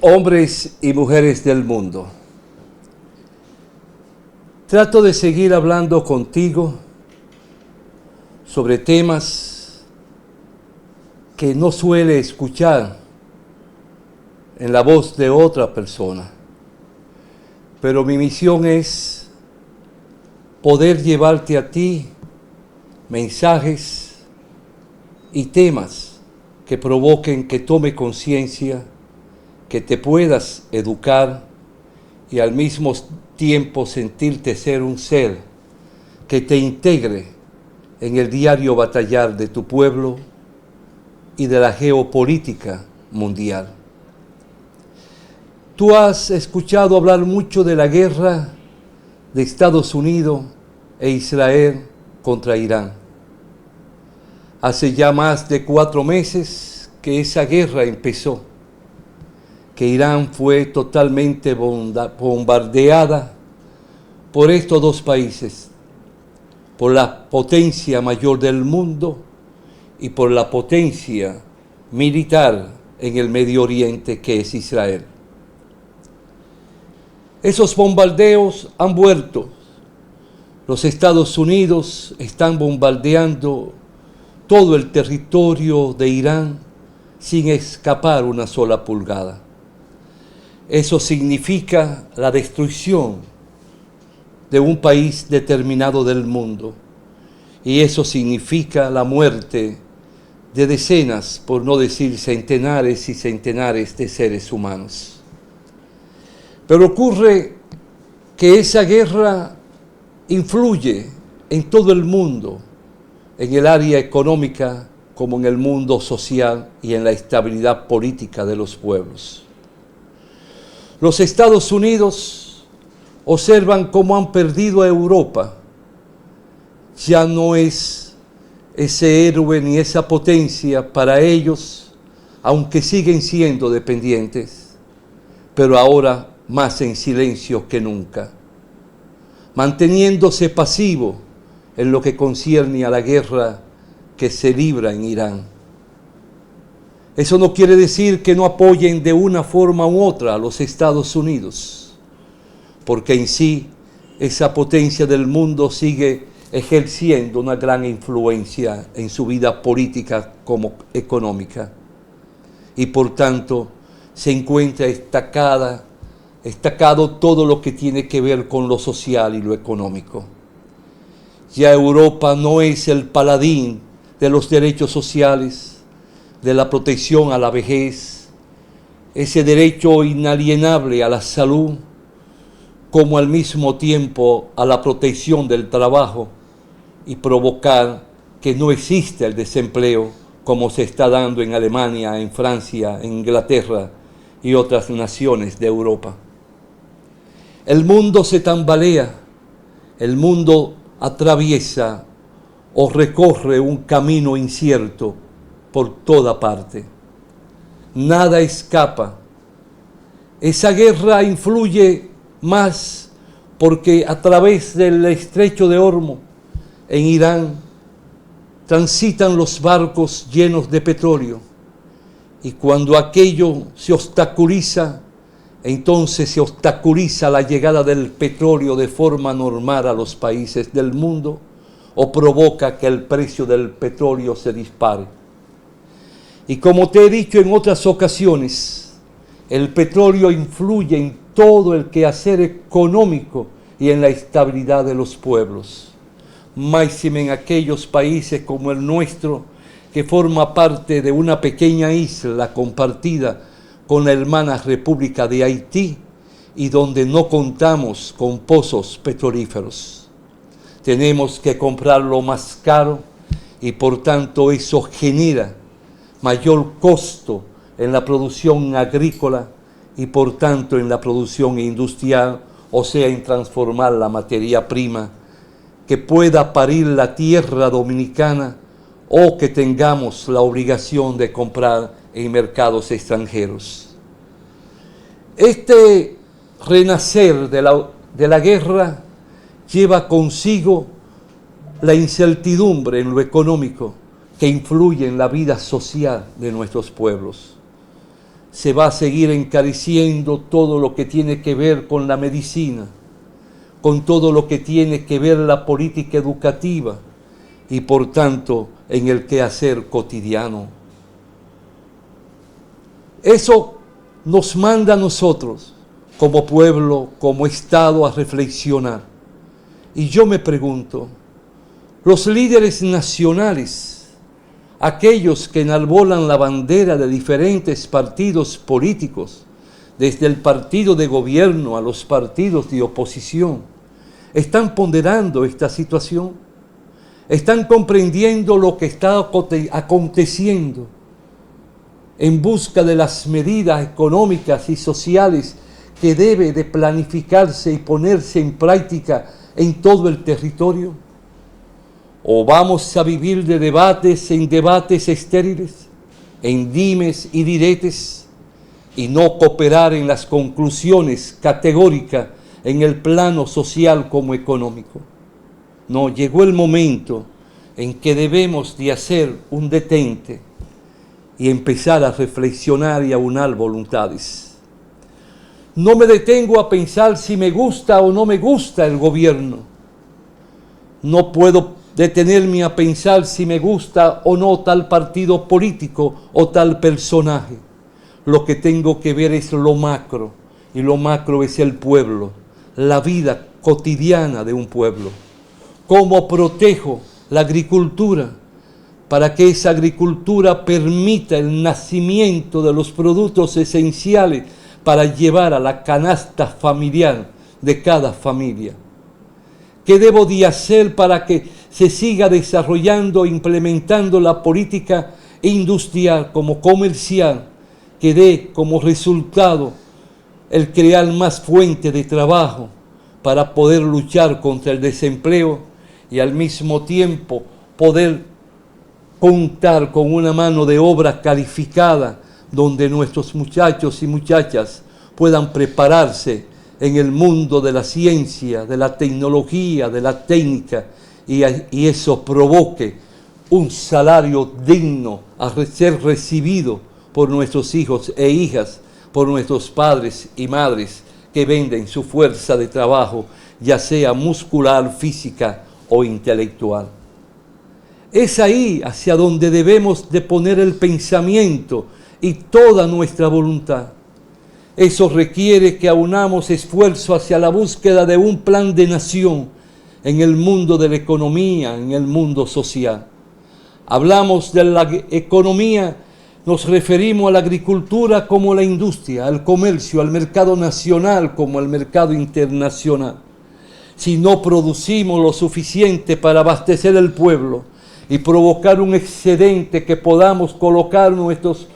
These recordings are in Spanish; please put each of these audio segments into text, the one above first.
Hombres y mujeres del mundo, trato de seguir hablando contigo sobre temas que no suele escuchar en la voz de otra persona, pero mi misión es poder llevarte a ti mensajes y temas que provoquen que tome conciencia, que te puedas educar y al mismo tiempo sentirte ser un ser que te integre en el diario batallar de tu pueblo y de la geopolítica mundial. Tú has escuchado hablar mucho de la guerra de Estados Unidos e Israel contra Irán. Hace ya más de 4 meses que esa guerra empezó, que Irán fue totalmente bombardeada por estos dos países, por la potencia mayor del mundo y por la potencia militar en el Medio Oriente que es Israel. Esos bombardeos han vuelto. Los Estados Unidos están bombardeando todo el territorio de Irán sin escapar una sola pulgada. Eso significa la destrucción de un país determinado del mundo. Y eso significa la muerte de decenas, por no decir centenares y centenares de seres humanos. Pero ocurre que esa guerra influye en todo el mundo, en el área económica como en el mundo social y en la estabilidad política de los pueblos. Los Estados Unidos observan cómo han perdido a Europa. Ya no es ese héroe ni esa potencia para ellos, aunque siguen siendo dependientes, pero ahora más en silencio que nunca, manteniéndose pasivo en lo que concierne a la guerra que se libra en Irán. Eso no quiere decir que no apoyen de una forma u otra a los Estados Unidos, porque en sí esa potencia del mundo sigue ejerciendo una gran influencia en su vida política como económica, y por tanto se encuentra destacado todo lo que tiene que ver con lo social y lo económico. Ya Europa no es el paladín de los derechos sociales, de la protección a la vejez, ese derecho inalienable a la salud, como al mismo tiempo a la protección del trabajo y provocar que no exista el desempleo como se está dando en Alemania, en Francia, en Inglaterra y otras naciones de Europa. El mundo se tambalea, el mundo atraviesa o recorre un camino incierto por toda parte. Nada escapa. Esa guerra influye más porque a través del estrecho de Hormuz en Irán transitan los barcos llenos de petróleo, y cuando aquello se obstaculiza, entonces se obstaculiza la llegada del petróleo de forma normal a los países del mundo, o provoca que el precio del petróleo se dispare. Y como te he dicho en otras ocasiones, el petróleo influye en todo el quehacer económico y en la estabilidad de los pueblos, máxime en aquellos países como el nuestro, que forma parte de una pequeña isla compartida con la hermana República de Haití y donde no contamos con pozos petrolíferos. Tenemos que comprarlo más caro y por tanto eso genera mayor costo en la producción agrícola y por tanto en la producción industrial, o sea, en transformar la materia prima que pueda parir la tierra dominicana o que tengamos la obligación de comprar en mercados extranjeros. Este renacer de la guerra lleva consigo la incertidumbre en lo económico que influye en la vida social de nuestros pueblos. se va a seguir encareciendo todo lo que tiene que ver con la medicina, con todo lo que tiene que ver la política educativa y por tanto en el quehacer cotidiano. Eso nos manda a nosotros, como pueblo, como Estado, a reflexionar. Y yo me pregunto, los líderes nacionales, aquellos que enarbolan la bandera de diferentes partidos políticos, desde el partido de gobierno a los partidos de oposición, ¿están ponderando esta situación? ¿Están comprendiendo lo que está aconteciendo en busca de las medidas económicas y sociales que debe de planificarse y ponerse en práctica en todo el territorio? ¿O vamos a vivir de debates en debates estériles, en dimes y diretes, y no cooperar en las conclusiones categóricas en el plano social como económico? No, llegó el momento en que debemos de hacer un detente y empezar a reflexionar y a unar voluntades. No me detengo a pensar si me gusta o no me gusta el gobierno. No puedo detenerme a pensar si me gusta o no tal partido político o tal personaje. Lo que tengo que ver es lo macro, y lo macro es el pueblo, la vida cotidiana de un pueblo. ¿Cómo protejo la agricultura para que esa agricultura permita el nacimiento de los productos esenciales para llevar a la canasta familiar de cada familia? ¿Qué debo de hacer para que se siga desarrollando e implementando la política industrial como comercial que dé como resultado el crear más fuentes de trabajo para poder luchar contra el desempleo y al mismo tiempo poder contar con una mano de obra calificada donde nuestros muchachos y muchachas puedan prepararse en el mundo de la ciencia, de la tecnología, de la técnica, y eso provoque un salario digno a ser recibido por nuestros hijos e hijas, por nuestros padres y madres que venden su fuerza de trabajo, ya sea muscular, física o intelectual. Es ahí hacia donde debemos de poner el pensamiento y toda nuestra voluntad. Eso requiere que aunamos esfuerzo hacia la búsqueda de un plan de nación en el mundo de la economía, en el mundo social. Hablamos de la economía, nos referimos a la agricultura como la industria, al comercio, al mercado nacional como al mercado internacional. Si no producimos lo suficiente para abastecer el pueblo y provocar un excedente que podamos colocar nuestros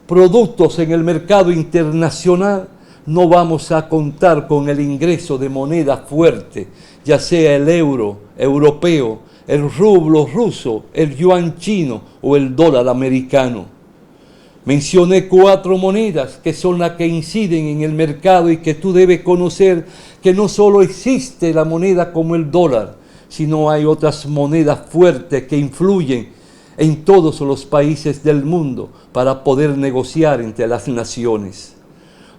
productos en el mercado internacional, no vamos a contar con el ingreso de moneda fuerte, ya sea el euro europeo, el rublo ruso, el yuan chino o el dólar americano. Mencioné 4 monedas que son las que inciden en el mercado y que tú debes conocer que no solo existe la moneda como el dólar, sino hay otras monedas fuertes que influyen en todos los países del mundo para poder negociar entre las naciones.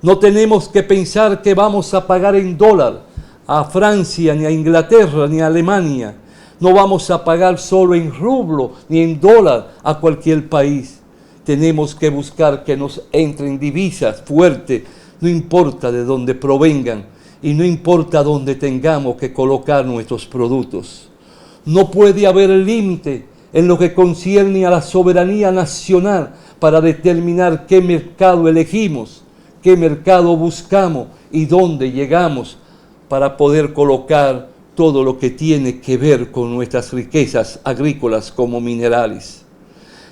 No tenemos que pensar que vamos a pagar en dólar a Francia, ni a Inglaterra, ni a Alemania. No vamos a pagar solo en rublo, ni en dólar a cualquier país. Tenemos que buscar que nos entren divisas fuertes, no importa de dónde provengan y no importa dónde tengamos que colocar nuestros productos. No puede haber límite en lo que concierne a la soberanía nacional para determinar qué mercado elegimos, qué mercado buscamos y dónde llegamos para poder colocar todo lo que tiene que ver con nuestras riquezas agrícolas como minerales.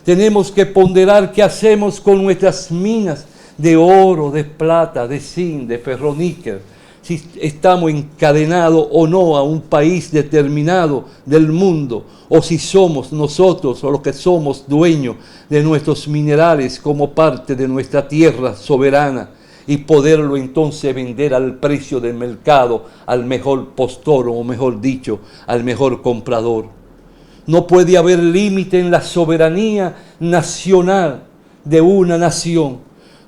Tenemos que ponderar qué hacemos con nuestras minas de oro, de plata, de zinc, de ferroníquel, si estamos encadenados o no a un país determinado del mundo, o si somos nosotros o los que somos dueños de nuestros minerales como parte de nuestra tierra soberana y poderlo entonces vender al precio del mercado, al mejor postor o mejor dicho, al mejor comprador. No puede haber límite en la soberanía nacional de una nación.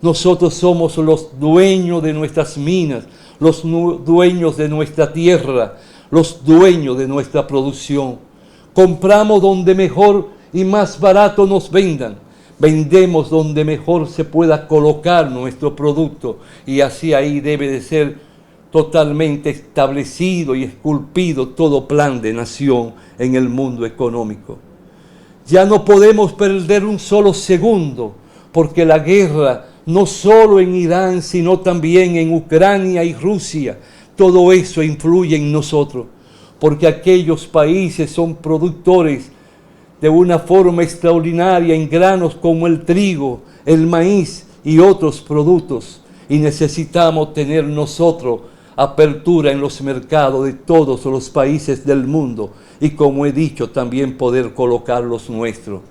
Nosotros somos los dueños de nuestras minas, los dueños de nuestra tierra, los dueños de nuestra producción. Compramos donde mejor y más barato nos vendan. Vendemos donde mejor se pueda colocar nuestro producto, y así ahí debe de ser totalmente establecido y esculpido todo plan de nación en el mundo económico. Ya no podemos perder un solo segundo, porque la guerra, no solo en Irán, sino también en Ucrania y Rusia, todo eso influye en nosotros, porque aquellos países son productores de una forma extraordinaria en granos como el trigo, el maíz y otros productos, y necesitamos tener nosotros apertura en los mercados de todos los países del mundo, y como he dicho, también poder colocar los nuestros.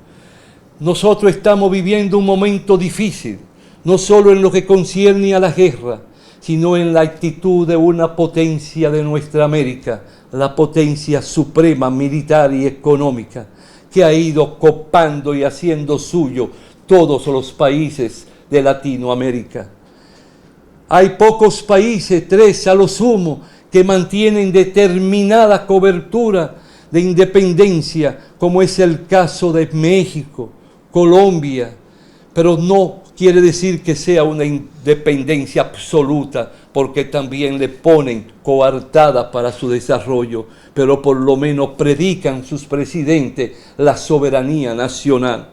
Nosotros estamos viviendo un momento difícil, no solo en lo que concierne a la guerra, sino en la actitud de una potencia de nuestra América, la potencia suprema militar y económica, que ha ido copando y haciendo suyo todos los países de Latinoamérica. Hay pocos países, 3 a lo sumo, que mantienen determinada cobertura de independencia, como es el caso de México, Colombia, pero no quiere decir que sea una independencia absoluta, porque también le ponen coartada para su desarrollo, pero por lo menos predican sus presidentes la soberanía nacional.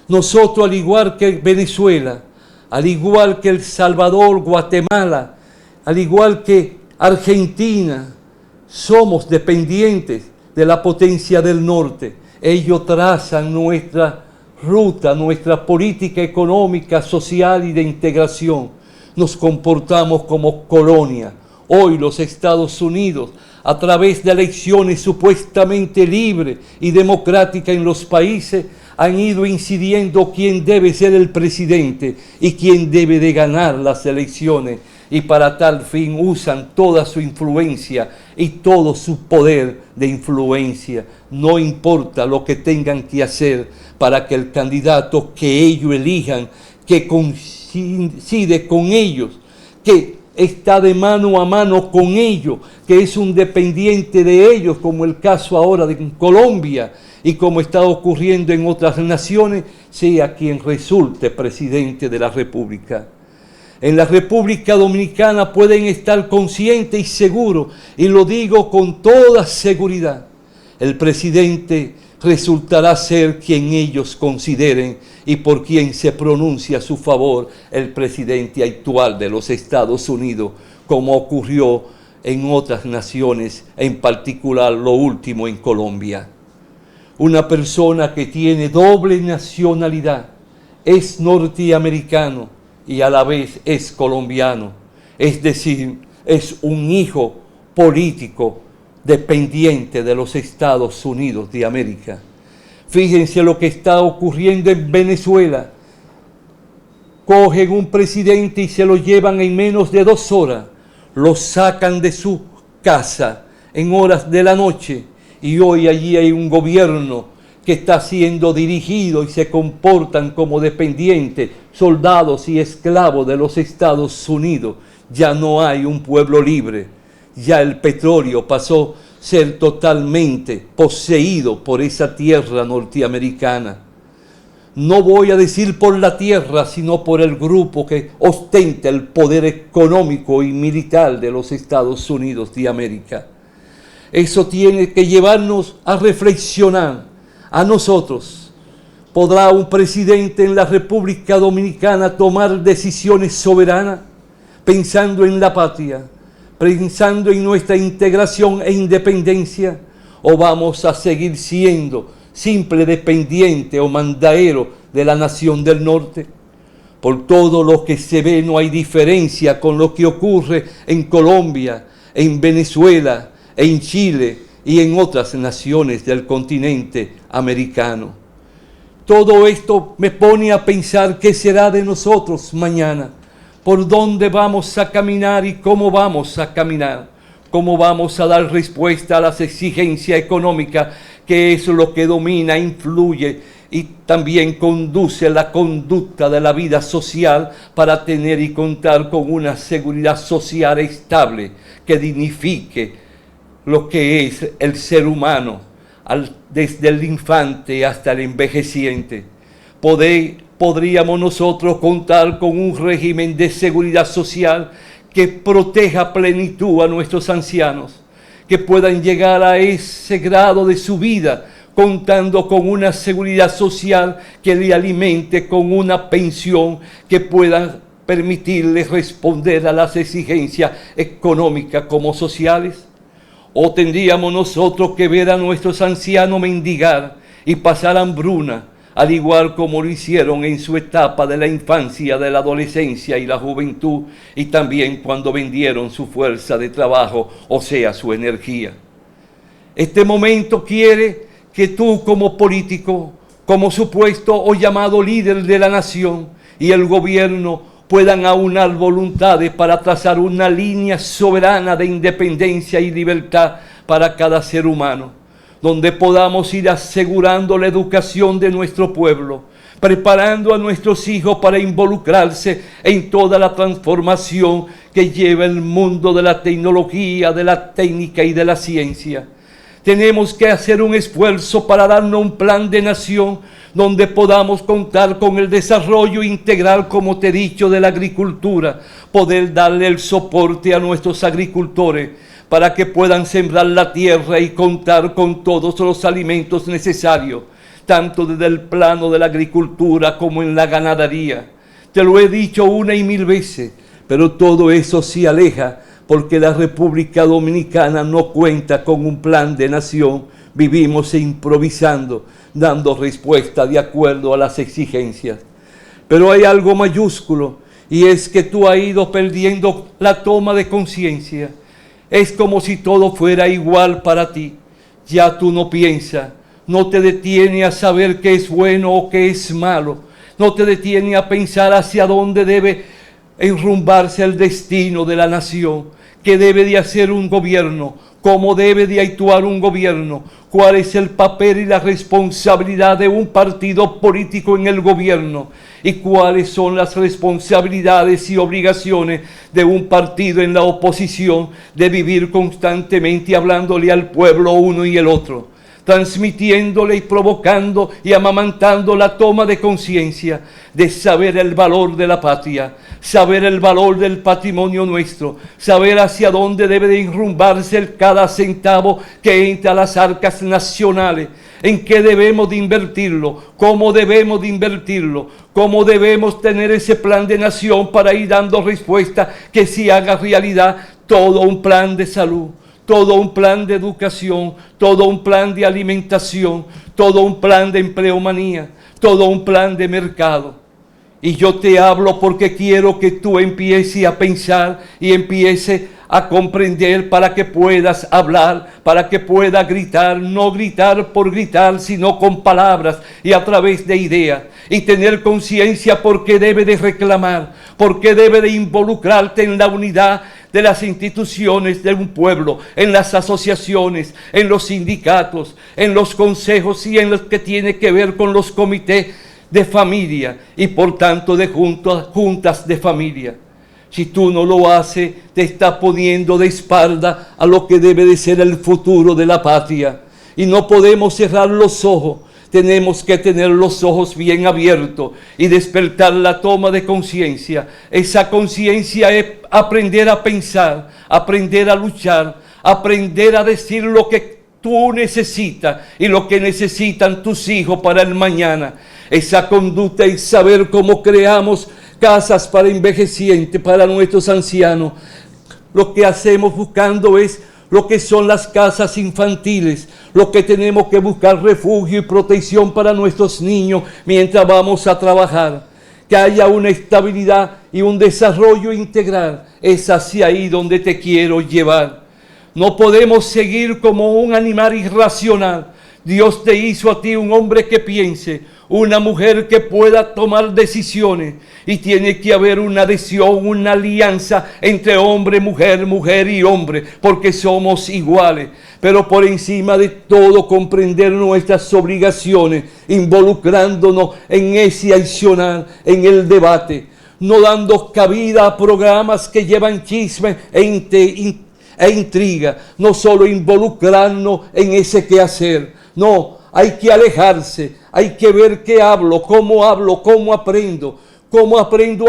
Nosotros, al igual que Venezuela, al igual que El Salvador, Guatemala, al igual que Argentina, somos dependientes de la potencia del norte. Ellos trazan nuestra ruta, nuestra política económica, social y de integración. Nos comportamos como colonia. Hoy los Estados Unidos, a través de elecciones supuestamente libres y democráticas en los países, han ido incidiendo quién debe ser el presidente y quién debe de ganar las elecciones, y para tal fin usan toda su influencia y todo su poder de influencia. No importa lo que tengan que hacer para que el candidato que ellos elijan, que coincide con ellos, que está de mano a mano con ellos, que es un dependiente de ellos, como el caso ahora de Colombia y como está ocurriendo en otras naciones, sea quien resulte presidente de la República. En la República Dominicana pueden estar conscientes y seguros, y lo digo con toda seguridad, el presidente resultará ser quien ellos consideren y por quien se pronuncia a su favor el presidente actual de los Estados Unidos, como ocurrió en otras naciones, en particular lo último en Colombia. Una persona que tiene doble nacionalidad, es norteamericano y a la vez es colombiano, es decir, es un hijo político dependiente de los Estados Unidos de América. Fíjense lo que está ocurriendo en Venezuela. Cogen un presidente y se lo llevan en menos de 2 horas, lo sacan de su casa en horas de la noche, y hoy allí hay un gobierno que está siendo dirigido y se comportan como dependientes, soldados y esclavos de los Estados Unidos. Ya no hay un pueblo libre, ya el petróleo pasó a ser totalmente poseído por esa tierra norteamericana. No voy a decir por la tierra, sino por el grupo que ostenta el poder económico y militar de los Estados Unidos de América. Eso tiene que llevarnos a reflexionar. A nosotros, ¿podrá un presidente en la República Dominicana tomar decisiones soberanas, pensando en la patria, pensando en nuestra integración e independencia? ¿O vamos a seguir siendo simple dependiente o mandadero de la nación del norte? Por todo lo que se ve, no hay diferencia con lo que ocurre en Colombia, en Venezuela, en Chile y en otras naciones del continente americano. Todo esto me pone a pensar qué será de nosotros mañana, por dónde vamos a caminar y cómo vamos a caminar, cómo vamos a dar respuesta a las exigencias económicas, que es lo que domina, influye y también conduce la conducta de la vida social para tener y contar con una seguridad social estable que dignifique lo que es el ser humano desde el infante hasta el envejeciente. Podríamos nosotros contar con un régimen de seguridad social que proteja a plenitud a nuestros ancianos, que puedan llegar a ese grado de su vida contando con una seguridad social que le alimente con una pensión que pueda permitirles responder a las exigencias económicas como sociales. ¿O tendríamos nosotros que ver a nuestros ancianos mendigar y pasar hambruna, al igual como lo hicieron en su etapa de la infancia, de la adolescencia y la juventud, y también cuando vendieron su fuerza de trabajo, o sea, su energía? Este momento quiere que tú como político, como supuesto o llamado líder de la nación y el gobierno puedan aunar voluntades para trazar una línea soberana de independencia y libertad para cada ser humano, donde podamos ir asegurando la educación de nuestro pueblo, preparando a nuestros hijos para involucrarse en toda la transformación que lleva el mundo de la tecnología, de la técnica y de la ciencia. Tenemos que hacer un esfuerzo para darnos un plan de nación donde podamos contar con el desarrollo integral, como te he dicho, de la agricultura, poder darle el soporte a nuestros agricultores para que puedan sembrar la tierra y contar con todos los alimentos necesarios, tanto desde el plano de la agricultura como en la ganadería. Te lo he dicho una y mil veces, pero todo eso se aleja porque la República Dominicana no cuenta con un plan de nación. Vivimos improvisando, dando respuesta de acuerdo a las exigencias. Pero hay algo mayúsculo, y es que tú has ido perdiendo la toma de conciencia. Es como si todo fuera igual para ti. Ya tú no piensas, no te detiene a saber qué es bueno o qué es malo. No te detiene a pensar hacia dónde debe enrumbarse el destino de la nación. ¿Qué debe de hacer un gobierno? ¿Cómo debe de actuar un gobierno? ¿Cuál es el papel y la responsabilidad de un partido político en el gobierno? ¿Y cuáles son las responsabilidades y obligaciones de un partido en la oposición de vivir constantemente hablándole al pueblo uno y el otro, transmitiéndole y provocando y amamantando la toma de conciencia de saber el valor de la patria, saber el valor del patrimonio nuestro, saber hacia dónde debe de enrumbarse cada centavo que entra a las arcas nacionales, en qué debemos de invertirlo, cómo debemos de invertirlo, cómo debemos tener ese plan de nación para ir dando respuesta que se haga realidad todo un plan de salud, todo un plan de educación, todo un plan de alimentación, todo un plan de empleomanía, todo un plan de mercado. Y yo te hablo porque quiero que tú empieces a pensar y empieces a comprender para que puedas hablar, para que puedas gritar, no gritar por gritar, sino con palabras y a través de ideas. Y tener conciencia porque debe de reclamar, porque debe de involucrarte en la unidad de las instituciones de un pueblo, en las asociaciones, en los sindicatos, en los consejos y en los que tiene que ver con los comités de familia y por tanto de juntas de familia. Si tú no lo haces, te estás poniendo de espalda a lo que debe de ser el futuro de la patria. Y no podemos cerrar los ojos. Tenemos que tener los ojos bien abiertos y despertar la toma de conciencia. Esa conciencia es aprender a pensar, aprender a luchar, aprender a decir lo que tú necesitas y lo que necesitan tus hijos para el mañana. Esa conducta es saber cómo creamos casas para envejecientes, para nuestros ancianos. Lo que hacemos buscando es lo que son las casas infantiles, lo que tenemos que buscar refugio y protección para nuestros niños mientras vamos a trabajar. Que haya una estabilidad y un desarrollo integral. Es hacia ahí donde te quiero llevar. No podemos seguir como un animal irracional. Dios te hizo a ti un hombre que piense, una mujer que pueda tomar decisiones, y tiene que haber una adhesión, una alianza entre hombre, mujer y hombre, porque somos iguales. Pero por encima de todo, comprender nuestras obligaciones, involucrándonos en ese accionar, en el debate, no dando cabida a programas que llevan chisme e intriga, no solo involucrarnos en ese quehacer. No, hay que alejarse, hay que ver qué hablo, cómo aprendo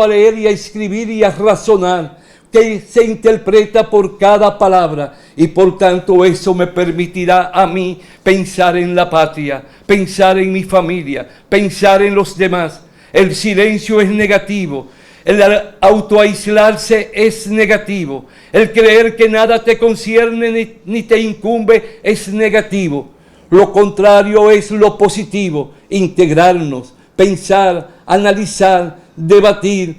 a leer y a escribir y a razonar, que se interpreta por cada palabra, y por tanto eso me permitirá a mí pensar en la patria, pensar en mi familia, pensar en los demás. El silencio es negativo, el autoaislarse es negativo, el creer que nada te concierne ni te incumbe es negativo. Lo contrario es lo positivo: integrarnos, pensar, analizar, debatir,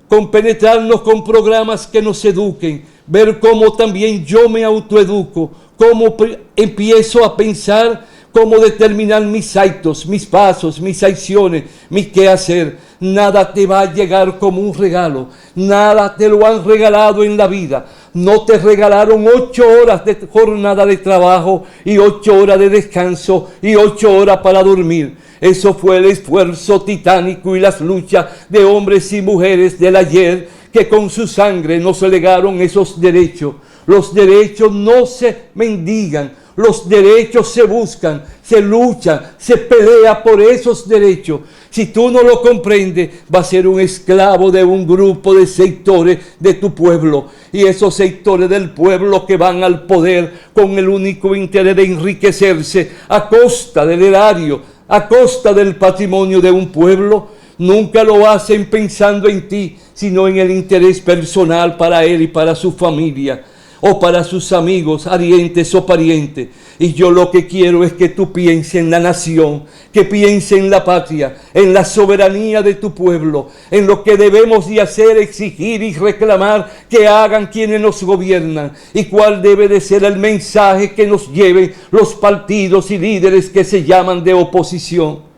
compenetrarnos con programas que nos eduquen, ver cómo también yo me autoeduco, cómo empiezo a pensar, cómo determinar mis actos, mis pasos, mis acciones, mi qué hacer. Nada te va a llegar como un regalo, nada te lo han regalado en la vida. No te regalaron 8 horas de jornada de trabajo y 8 horas de descanso y 8 horas para dormir. Eso fue el esfuerzo titánico y las luchas de hombres y mujeres del ayer, que con su sangre nos legaron esos derechos. Los derechos no se mendigan, los derechos se buscan, se lucha, se pelea por esos derechos. Si tú no lo comprendes, vas a ser un esclavo de un grupo de sectores de tu pueblo. Y esos sectores del pueblo que van al poder con el único interés de enriquecerse a costa del erario, a costa del patrimonio de un pueblo, nunca lo hacen pensando en ti, sino en el interés personal para él y para su familia, o para sus amigos, arientes o parientes. Y yo lo que quiero es que tú pienses en la nación, que pienses en la patria, en la soberanía de tu pueblo, en lo que debemos de hacer, exigir y reclamar que hagan quienes nos gobiernan, y cuál debe de ser el mensaje que nos lleven los partidos y líderes que se llaman de oposición.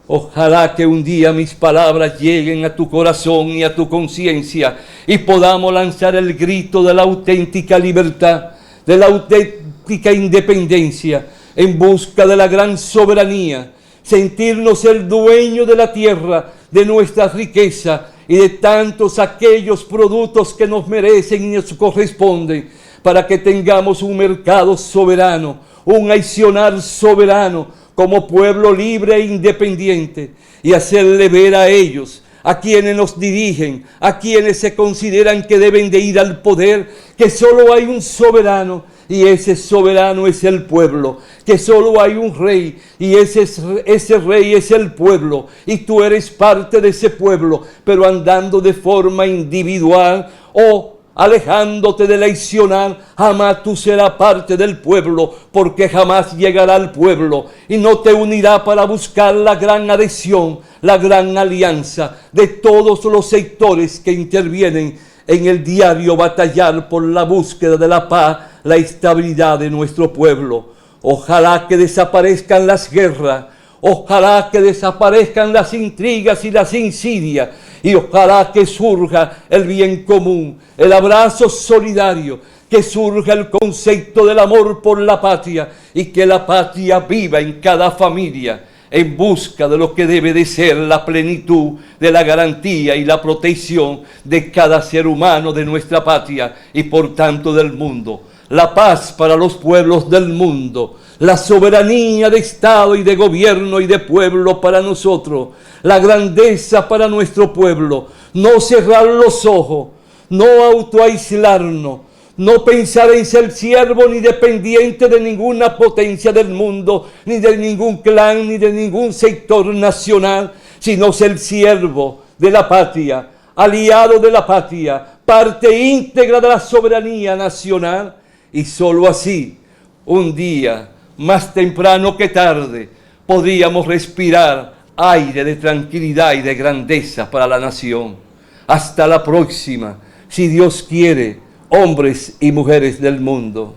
Ojalá que un día mis palabras lleguen a tu corazón y a tu conciencia, y podamos lanzar el grito de la auténtica libertad, de la auténtica independencia, en busca de la gran soberanía, sentirnos el dueño de la tierra, de nuestra riqueza y de tantos aquellos productos que nos merecen y nos corresponden, para que tengamos un mercado soberano, un accionar soberano, como pueblo libre e independiente, y hacerle ver a ellos, a quienes nos dirigen, a quienes se consideran que deben de ir al poder, que solo hay un soberano, y ese soberano es el pueblo, que solo hay un rey, y ese rey es el pueblo, y tú eres parte de ese pueblo, pero andando de forma individual o alejándote del accionar, jamás tú serás parte del pueblo, porque jamás llegará al pueblo y no te unirá para buscar la gran adhesión, la gran alianza de todos los sectores que intervienen en el diario batallar por la búsqueda de la paz, la estabilidad de nuestro pueblo. Ojalá que desaparezcan las guerras, ojalá que desaparezcan las intrigas y las insidias, y ojalá que surja el bien común, el abrazo solidario, que surja el concepto del amor por la patria, y que la patria viva en cada familia, en busca de lo que debe de ser la plenitud de la garantía y la protección de cada ser humano de nuestra patria y por tanto del mundo. La paz para los pueblos del mundo, la soberanía de Estado y de gobierno y de pueblo para nosotros, la grandeza para nuestro pueblo, no cerrar los ojos, no autoaislarnos, no pensar en ser siervo ni dependiente de ninguna potencia del mundo, ni de ningún clan, ni de ningún sector nacional, sino ser siervo de la patria, aliado de la patria, parte íntegra de la soberanía nacional, y sólo así, un día, más temprano que tarde, podríamos respirar aire de tranquilidad y de grandeza para la nación. Hasta la próxima, si Dios quiere, hombres y mujeres del mundo.